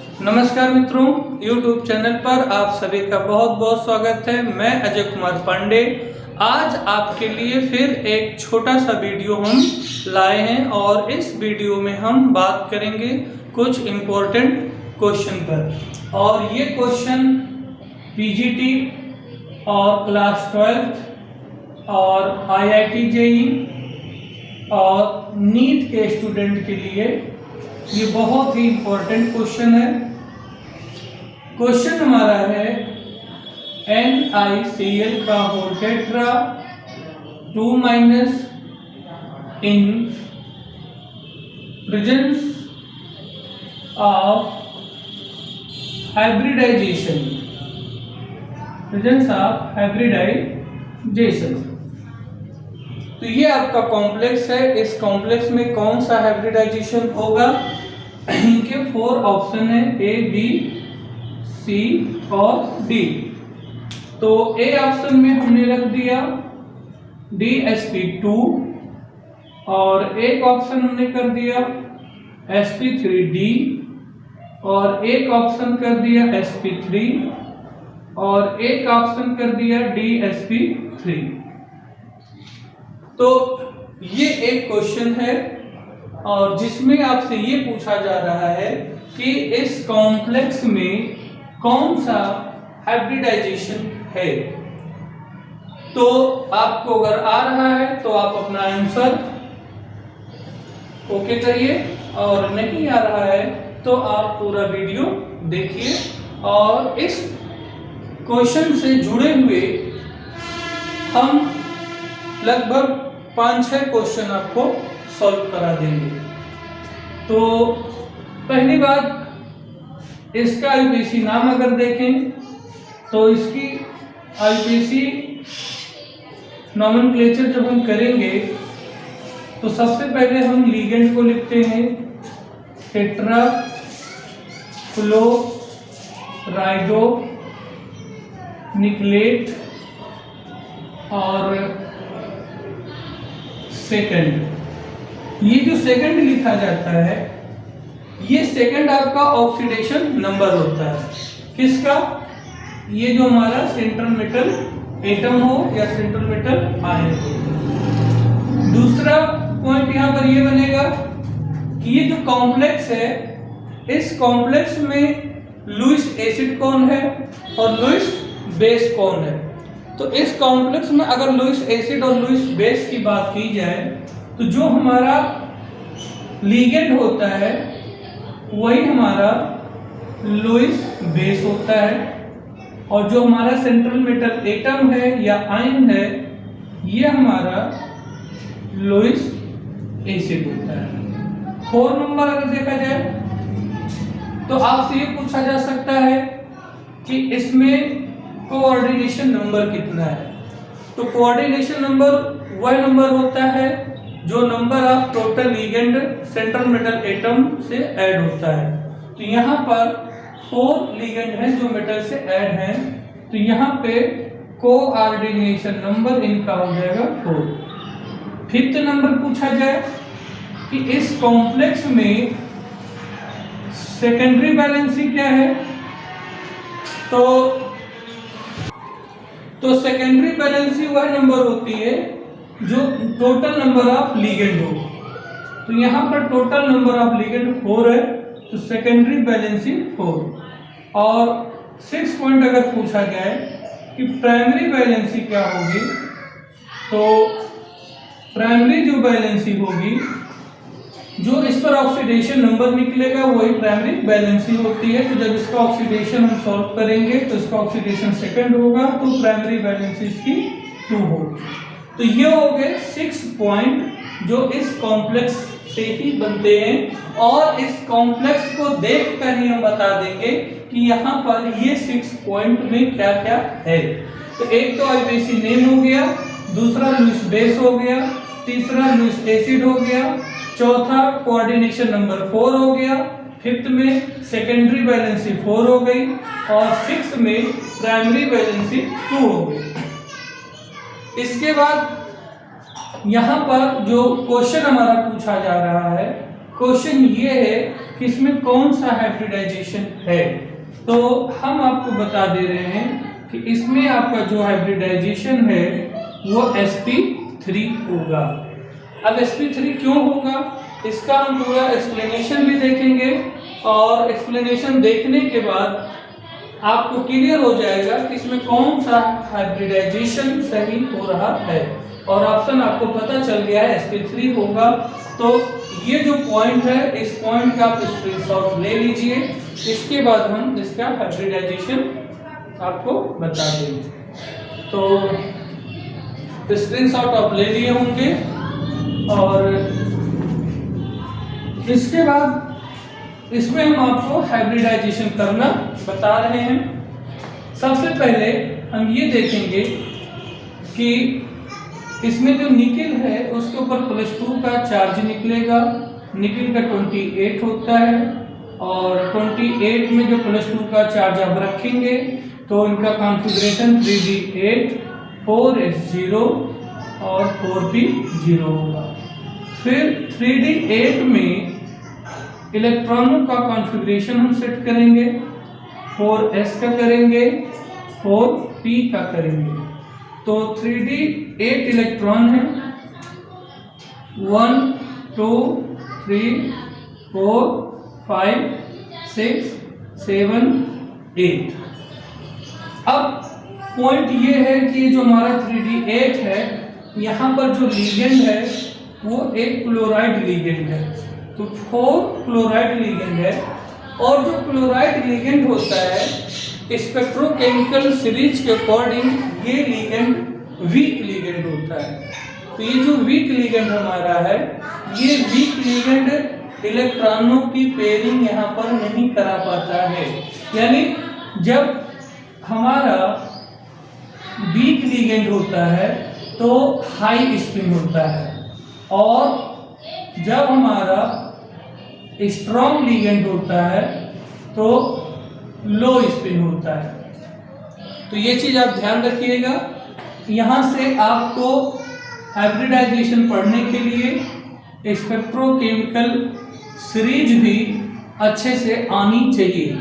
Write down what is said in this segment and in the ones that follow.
नमस्कार मित्रों, YouTube channel पर आप सभी का बहुत बहुत स्वागत है। मैं अजय कुमार पांडे आज आपके लिए फिर एक छोटा सा वीडियो हम लाए हैं और इस वीडियो में हम बात करेंगे कुछ इम्पोर्टेंट क्वेश्चन पर। और ये क्वेश्चन पीजीटी और क्लास 12 और IIT JEE और नीट के स्टूडेंट के लिए ये बहुत ही इम्पोर्टेंट क्वेश्चन है। क्वेश्चन हमारा है NiCl का whole tetra 2- in presence of hybridisation तो ये आपका कॉम्प्लेक्स है। इस कॉम्प्लेक्स में कौन सा हाइब्रिडाइजेशन होगा? इनके 4 ऑप्शन है A, B, C और D। तो A ऑप्शन में हमने रख दिया DsP2 और एक ऑप्शन हमने कर दिया sp3D और एक ऑप्शन कर दिया sp3 और एक ऑप्शन कर दिया DsP3। तो ये एक क्वेश्चन है और जिसमें आपसे ये पूछा जा रहा है कि इस कॉम्प्लेक्स में कौन सा हाइब्रिडाइजेशन है। तो आपको अगर आ रहा है तो आप अपना आंसर ओके करिए और नहीं आ रहा है तो आप पूरा वीडियो देखिए और इस क्वेश्चन से जुड़े हुए हम लगभग 5-6 क्वेश्चन आपको सॉल्व करा देंगे। तो पहली बात, इसका आईपीसी नाम अगर देखें तो इसकी आईपीसी नॉमेनक्लेचर जब हम करेंगे तो सबसे पहले हम लिगेंड को लिखते हैं टेट्रा फ्लोराइडो निकलेट और सेकंड। ये जो सेकंड लिखा जाता है ये सेकंड आपका ऑक्सीडेशन नंबर होता है। किसका? ये जो हमारा सेंट्रल मेटल एटम हो या सेंट्रल मेटल आयन हो। दूसरा पॉइंट यहां पर ये बनेगा कि ये जो कॉम्प्लेक्स है इस कॉम्प्लेक्स में लुईस एसिड कौन है और लुईस बेस कौन है। तो इस कॉम्प्लेक्स में अगर लुईस एसिड और लुईस बेस की बात की जाए तो जो हमारा लिगेंड होता है वही हमारा लुईस बेस होता है और जो हमारा सेंट्रल मेटल एटम है या आयन है ये हमारा लुईस एसिड होता है। 4 नंबर अगर देखा जाए तो आपसे ये पूछा जा सकता है कि इसमें कोऑर्डिनेशन नंबर कितना है। तो कोऑर्डिनेशन नंबर वह नंबर होता है जो number of total ligand central metal atom से ऐड होता है। तो यहाँ पर 4 लिगेंड हैं जो मेटल से ऐड हैं तो यहाँ पे कोऑर्डिनेशन नंबर इनका हो जाएगा 4। 5th नंबर पूछा जाए कि इस कॉम्प्लेक्स में सेकेंडरी वैलेंसी क्या है। तो सेकेंडरी वैलेंसी वह नंबर होती है जो टोटल नंबर ऑफ लिगेंड हो। तो यहाँ पर टोटल नंबर ऑफ लिगेंड 4 है तो सेकेंडरी वैलेंसी 4। और 6 पॉइंट अगर पूछा जाए कि प्राइमरी वैलेंसी क्या होगी तो प्राइमरी जो वैलेंसी होगी जो इस पर ऑक्सीडेशन नंबर निकलेगा वही प्राइमरी वैलेंसी होती है। तो जब इसका ऑक्सीडेशन हम सॉल्व करेंगे तो इसका ऑक्सीडेशन सेकंड होगा तो प्राइमरी वैलेंसी इसकी 2 होगी। तो ये हो गए 6 पॉइंट जो इस कॉम्प्लेक्स से ही बनते हैं और इस कॉम्प्लेक्स को देखकर ही हम बता देंगे कि यहाँ पर ये 6 पॉइंट में क्या क्या है। तो एक तो आईपीसी नेम हो गया, दूसरा लुईस बेस हो गया, तीसरा लुईस एसिड हो गया, चौथा कोऑर्डिनेशन नंबर 4 हो गया, 5th में सेकेंडरी वैलेंसी 4 हो गई और 6th में प्राइमरी वैलेंसी 2 हो गई। इसके बाद यहाँ पर जो क्वेश्चन हमारा पूछा जा रहा है क्वेश्चन ये है कि इसमें कौन सा हाइब्रिडाइजेशन है। तो हम आपको बता दे रहे हैं कि इसमें आपका जो हाइब्रिडाइजेशन है वो sp3 होगा। अब sp3 क्यों होगा इसका हम पूरा एक्सप्लेनेशन भी देखेंगे, और एक्सप्लेनेशन देखने के बाद आपको क्लियर हो जाएगा कि इसमें कौन सा हाइब्रिडाइजेशन सही हो रहा है, और ऑप्शन आपको पता चल गया है sp3 होगा। तो ये जो पॉइंट है इस पॉइंट का आप स्क्रीनशॉट ले लीजिए, इसके बाद हम इसका हाइब्रिडाइजेशन आपको बता देंगे। तो स्क्रीनशॉट आप ले लिए होंगे, और इसके बाद इसमें हम आपको हाइब्रिडाइजेशन करना बता रहे हैं। सबसे पहले हम ये देखेंगे कि इसमें जो निकेल है उसके ऊपर +2 का चार्ज निकलेगा। निकेल का 28 होता है, और 28 में जो +2 का चार्ज आप रखेंगे तो इनका कॉन्फ़िगरेशन 3d8 4s0 और 4p0 होगा। फिर 3d8 में इलेक्ट्रॉनों का कॉन्फ़िगरेशन हम सेट करेंगे, 4s का करेंगे, 4p का करेंगे। तो 3d8 इलेक्ट्रॉन है 1 2 3 4 5 6 7 8। अब पॉइंट ये है कि जो हमारा 3d8 है यहाँ पर जो लीगेंड है वो एक क्लोराइड लीगेंड है, तो 4 क्लोराइड लीगेंड है। और जो क्लोराइड लीगेंड होता है स्पेक्ट्रोकेमिकल सीरीज के अकॉर्डिंग ये लीगेंड वीक लीगेंड होता है। तो ये जो वीक लीगेंड हमारा है, ये वीक लीगेंड इलेक्ट्रॉनों की पेयरिंग यहाँ पर नहीं करा पाता है। यानी जब हमारा वीक लीगेंड होता है तो हाई स्पिन होता है, और जब हमारा स्ट्रॉन्ग लीगेंड होता है तो लो स्पिन होता है। तो ये चीज आप ध्यान रखिएगा। यहाँ से आपको हाइब्रिडाइजेशन पढ़ने के लिए स्पेक्ट्रोकेमिकल सीरीज भी अच्छे से आनी चाहिए।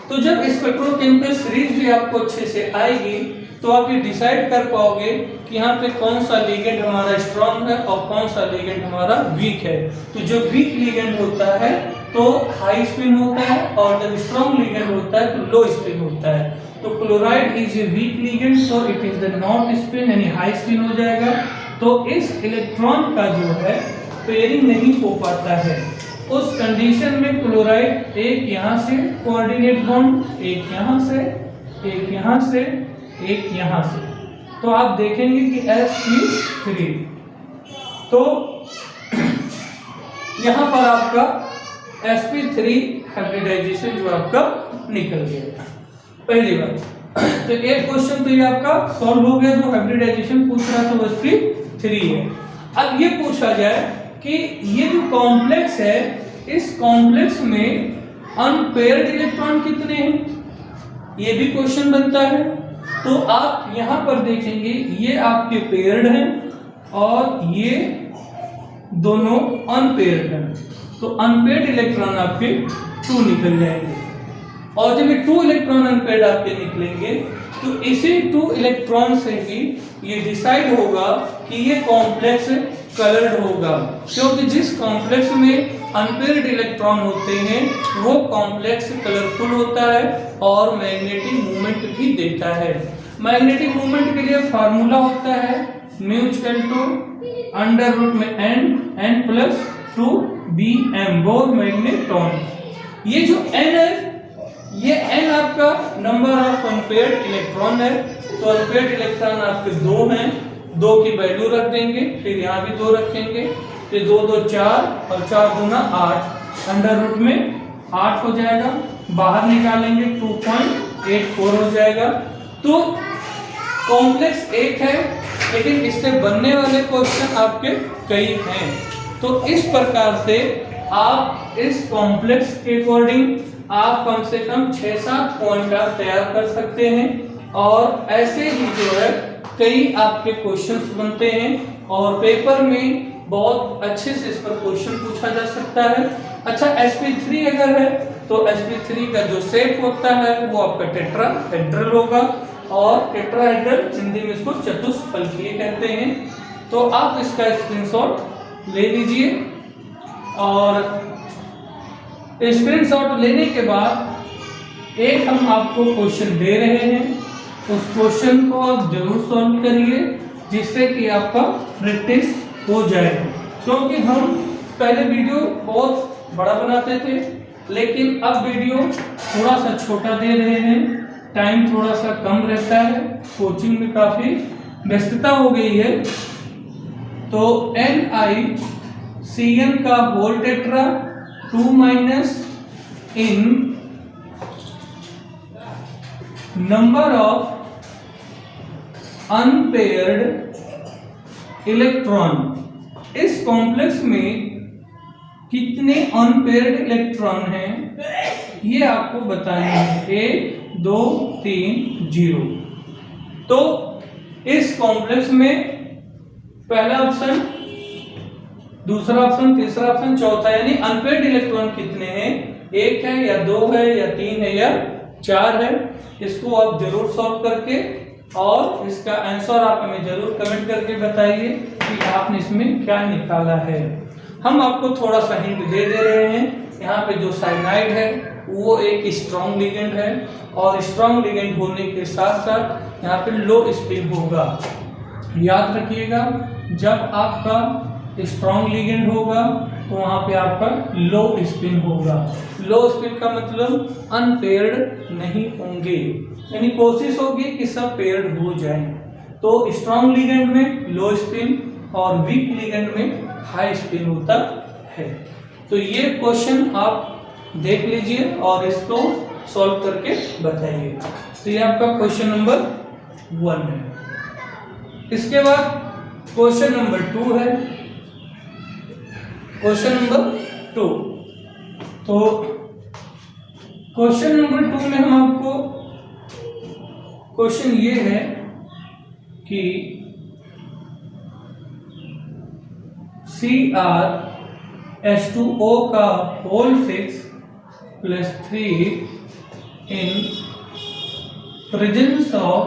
तो जब स्पेक्ट्रोकेमिकल सीरीज भी आपको अच्छे से आएगी तो आप ये डिसाइड कर पाओगे कि यहाँ पे कौन सा लीगेंड हमारा स्ट्रॉन्ग है और कौन सा लीगेंड हमारा वीक है। तो जो वीक लीगेंड होता है तो हाई स्पिन होता है, और जब स्ट्रॉन्ग लीगेंड होता है तो लो स्पिन होता है। तो chloride is a weak ligand, so it is the not spin, यानी हाई स्पिन हो जाएगा। तो इस इलेक्ट्रॉन का जो है पेयरिंग नहीं हो पाता है। उस कंडीशन में क्लोराइड एक यहाँ से कोऑर्डिनेट बॉन्ड, एक यहाँ से, एक यहाँ से, एक यहाँ से, तो आप देखेंगे कि sp3। तो यहाँ पर आपका sp3 हाइब्रिडाइजेशन जो आपका निकल गया पहली बात। तो एक क्वेश्चन तो ये आपका सॉल्व हो गया, जो हाइब्रिडाइजेशन पूछ रहा था वो sp3 है। अब ये पूछा जाए कि ये जो कॉम्प्लेक्स है इस कॉम्प्लेक्स में अनपेयर्ड इलेक्ट्रॉन कितने हैं, ये भी क्वेश्चन बनता है। तो आप यहाँ पर देखेंगे ये आपके पेयर्ड हैं और ये दोनों अनपेयर्ड हैं। तो अनपेयर्ड इलेक्ट्रॉन आपके 2 निकल जाएंगे, और जब ये 2 इलेक्ट्रॉन अनपेयर्ड आपके निकलेंगे तो इसी 2 इलेक्ट्रॉन से ही ये डिसाइड होगा कि ये कॉम्प्लेक्स कलर्ड होगा, क्योंकि जिस कॉम्प्लेक्स में अनपेयर्ड इलेक्ट्रॉन होते हैं वो कॉम्प्लेक्स कलरफुल होता है और मैग्नेटिक मूवमेंट भी देता है। मैग्नेटिक मूवमेंट के लिए फार्मूला होता है μ/√n n+2bm बोर मैग्नेट्रॉन। ये जो n है ये n आपका नंबर ऑफ अनपेयर्ड इलेक्ट्रॉन है। तो अनपेयर्ड इलेक्ट्रॉन आपके 2 हैं, 2 की वैल्यू रख देंगे, फिर यहाँ भी 2 रखेंगे, तो 2 2 4 और 4 दूना 8, अंडर रूट में 8 हो जाएगा, बाहर निकालेंगे 2.84 हो जाएगा। तो कॉम्प्लेक्स एक है, लेकिन इससे बनने वाले क्वेश्चन आपके कई हैं। तो इस प्रकार से आप इस कॉम्प्लेक्स के अकॉर्डिंग आप कम से कम 6-7 पॉइंट आप तैयार कर सकते हैं, और ऐसे ही जो है कई आपके क्वेश्चंस बनते हैं। और पेपर में बहुत अच्छे से इस पर क्वेश्चन पूछा जा सकता है। अच्छा sp3 अगर है तो sp3 का जो शेप होता है वो आपका टेट्राहेड्रल होगा, और टेट्राहेड्रल हिंदी में इसको चतुष्फलकीय कहते हैं। तो आप इसका स्क्रीनशॉट ले लीजिए, और स्क्रीनशॉट लेने के बाद एक हम आपको क्वेश्चन दे रहे हैं, उस क्वेश्चन को आप जरूर सॉल्व करिए जिससे कि आपका प्रैक्टिस हो जाए। क्योंकि हम पहले वीडियो बहुत बड़ा बनाते थे, लेकिन अब वीडियो थोड़ा सा छोटा दे रहे हैं, टाइम थोड़ा सा कम रहता है, कोचिंग में काफ़ी व्यस्तता हो गई है। तो NiCN का whole tetra 2 minus in number of unpaired electron, इस कॉम्प्लेक्स में कितने अनपेयर्ड इलेक्ट्रॉन हैं ये आपको बताना है। 1 2 3 0। तो इस कॉम्प्लेक्स में पहला ऑप्शन, दूसरा ऑप्शन, तीसरा ऑप्शन, चौथा, यानी अनपेयर्ड इलेक्ट्रॉन कितने हैं, 1 है या 2 है या 3 है या 4 है। इसको आप जरूर सॉल्व करके और इसका आंसर आप हमें जरूर कमेंट करके बताइए कि आपने इसमें क्या निकाला है। हम आपको थोड़ा सा हिंट दे रहे हैं, यहाँ पे जो साइनाइड है वो एक स्ट्रॉन्ग लिगेंड है, और स्ट्रॉन्ग लिगेंड होने के साथ साथ यहाँ पे लो स्पिन होगा। याद रखिएगा, जब आपका स्ट्रॉन्ग लिगेंड होगा तो वहाँ पे आपका लो स्पिन होगा। लो स्पिन का मतलब अनपेयर्ड नहीं होंगे, यानी कोशिश होगी कि सब पेयर्ड हो जाएं। तो स्ट्रॉन्ग लिगेंड में लो स्पिन और वीक लिगेंड में हाई स्पिन होता है। तो ये क्वेश्चन आप देख लीजिए और इसको सॉल्व करके बताइए। तो ये आपका क्वेश्चन नंबर 1 है। इसके बाद क्वेश्चन नंबर 2 है। क्वेश्चन नंबर 2, तो क्वेश्चन नंबर 2 में हम आपको क्वेश्चन ये है कि CrH2O का whole 6 + 3 in presence of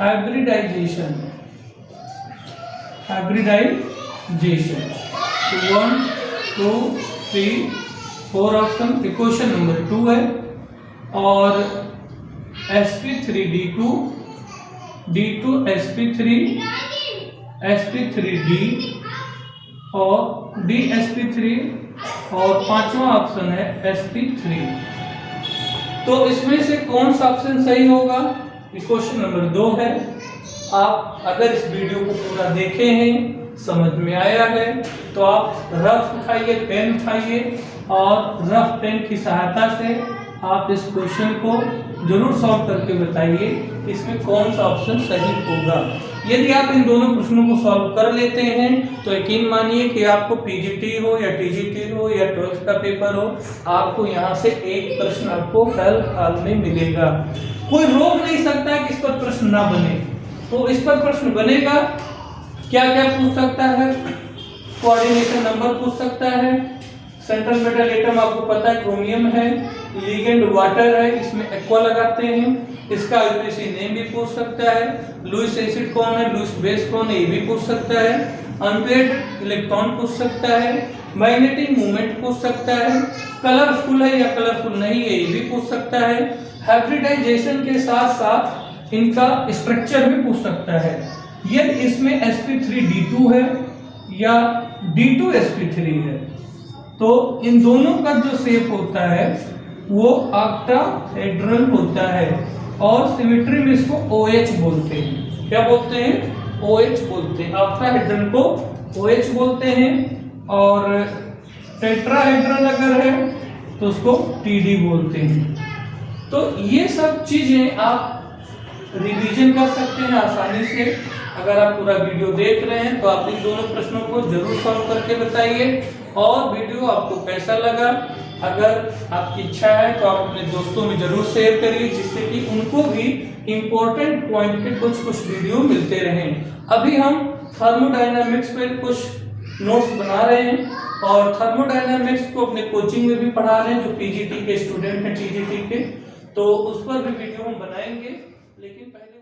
hybridisation. तो 1 2 3 4 ऑप्शन। क्वेश्चन नंबर 2 है, और sp3d2 d2 sp3 sp3d और dsp3, और पांचवा ऑप्शन है sp3। तो इसमें से कौन सा ऑप्शन सही होगा, क्वेश्चन नंबर 2 है। आप अगर इस वीडियो को पूरा देखे हैं, समझ में आया है, तो आप रफ उठाइए, पेन उठाइए, और रफ पेन की सहायता से आप इस क्वेश्चन को जरूर सॉल्व करके बताइए इसमें कौन सा ऑप्शन सही होगा। यदि आप इन दोनों प्रश्नों को सॉल्व कर लेते हैं तो यकीन मानिए कि आपको पीजीटी हो या टीजीटी हो या 12th का पेपर हो, आपको यहाँ से एक प्रश्न आपको हर हाल में मिलेगा। कोई रोक नहीं सकता कि इस पर प्रश्न ना बने, तो इस पर प्रश्न बनेगा। क्या क्या पूछ सकता है, कोऑर्डिनेशन नंबर पूछ सकता है, सेंट्रल मेटल एटम आपको पता है क्रोमियम है, लिगेंड वाटर है, इसमें एक्वा लगाते हैं, इसका यूपीसी नेम भी पूछ सकता है, लुईस एसिड कौन है, लुईस बेस कौन है, ये भी पूछ सकता है, अनपेयर्ड इलेक्ट्रॉन पूछ सकता है, मैग्नेटिक मूवमेंट पूछ सकता है, कलरफुल है या कलरफुल नहीं है ये भी पूछ सकता है, हाइब्रिडाइजेशन के साथ साथ इनका स्ट्रक्चर भी पूछ सकता है। यदि इसमें sp3d2 है या d2sp3 है तो इन दोनों का जो शेप होता है वो ऑक्टाहेड्रल होता है, और सिमेट्री में इसको OH बोलते हैं। क्या बोलते हैं? OH बोलते हैं। ऑक्टाहेड्रल को OH बोलते हैं, और टेट्राहेड्रल अगर है तो उसको TD बोलते हैं। तो ये सब चीजें आप रिवीजन कर सकते हैं आसानी से। अगर आप पूरा वीडियो देख रहे हैं तो आप इन दोनों प्रश्नों को जरूर सॉल्व करके बताइए। और वीडियो आपको कैसा लगा अगर आपकी इच्छा है तो आप अपने दोस्तों में जरूर शेयर करिए, जिससे कि उनको भी इम्पोर्टेंट पॉइंट के कुछ वीडियो मिलते रहें। अभी हम थर्मोडायनामिक्स पे कुछ नोट्स बना रहे हैं और थर्मोडायनामिक्स को अपने कोचिंग में भी पढ़ा रहे हैं, जो पीजीटी के स्टूडेंट हैं टीजीटी के, तो उस पर भी वीडियो हम बनाएंगे। लेकिन पहले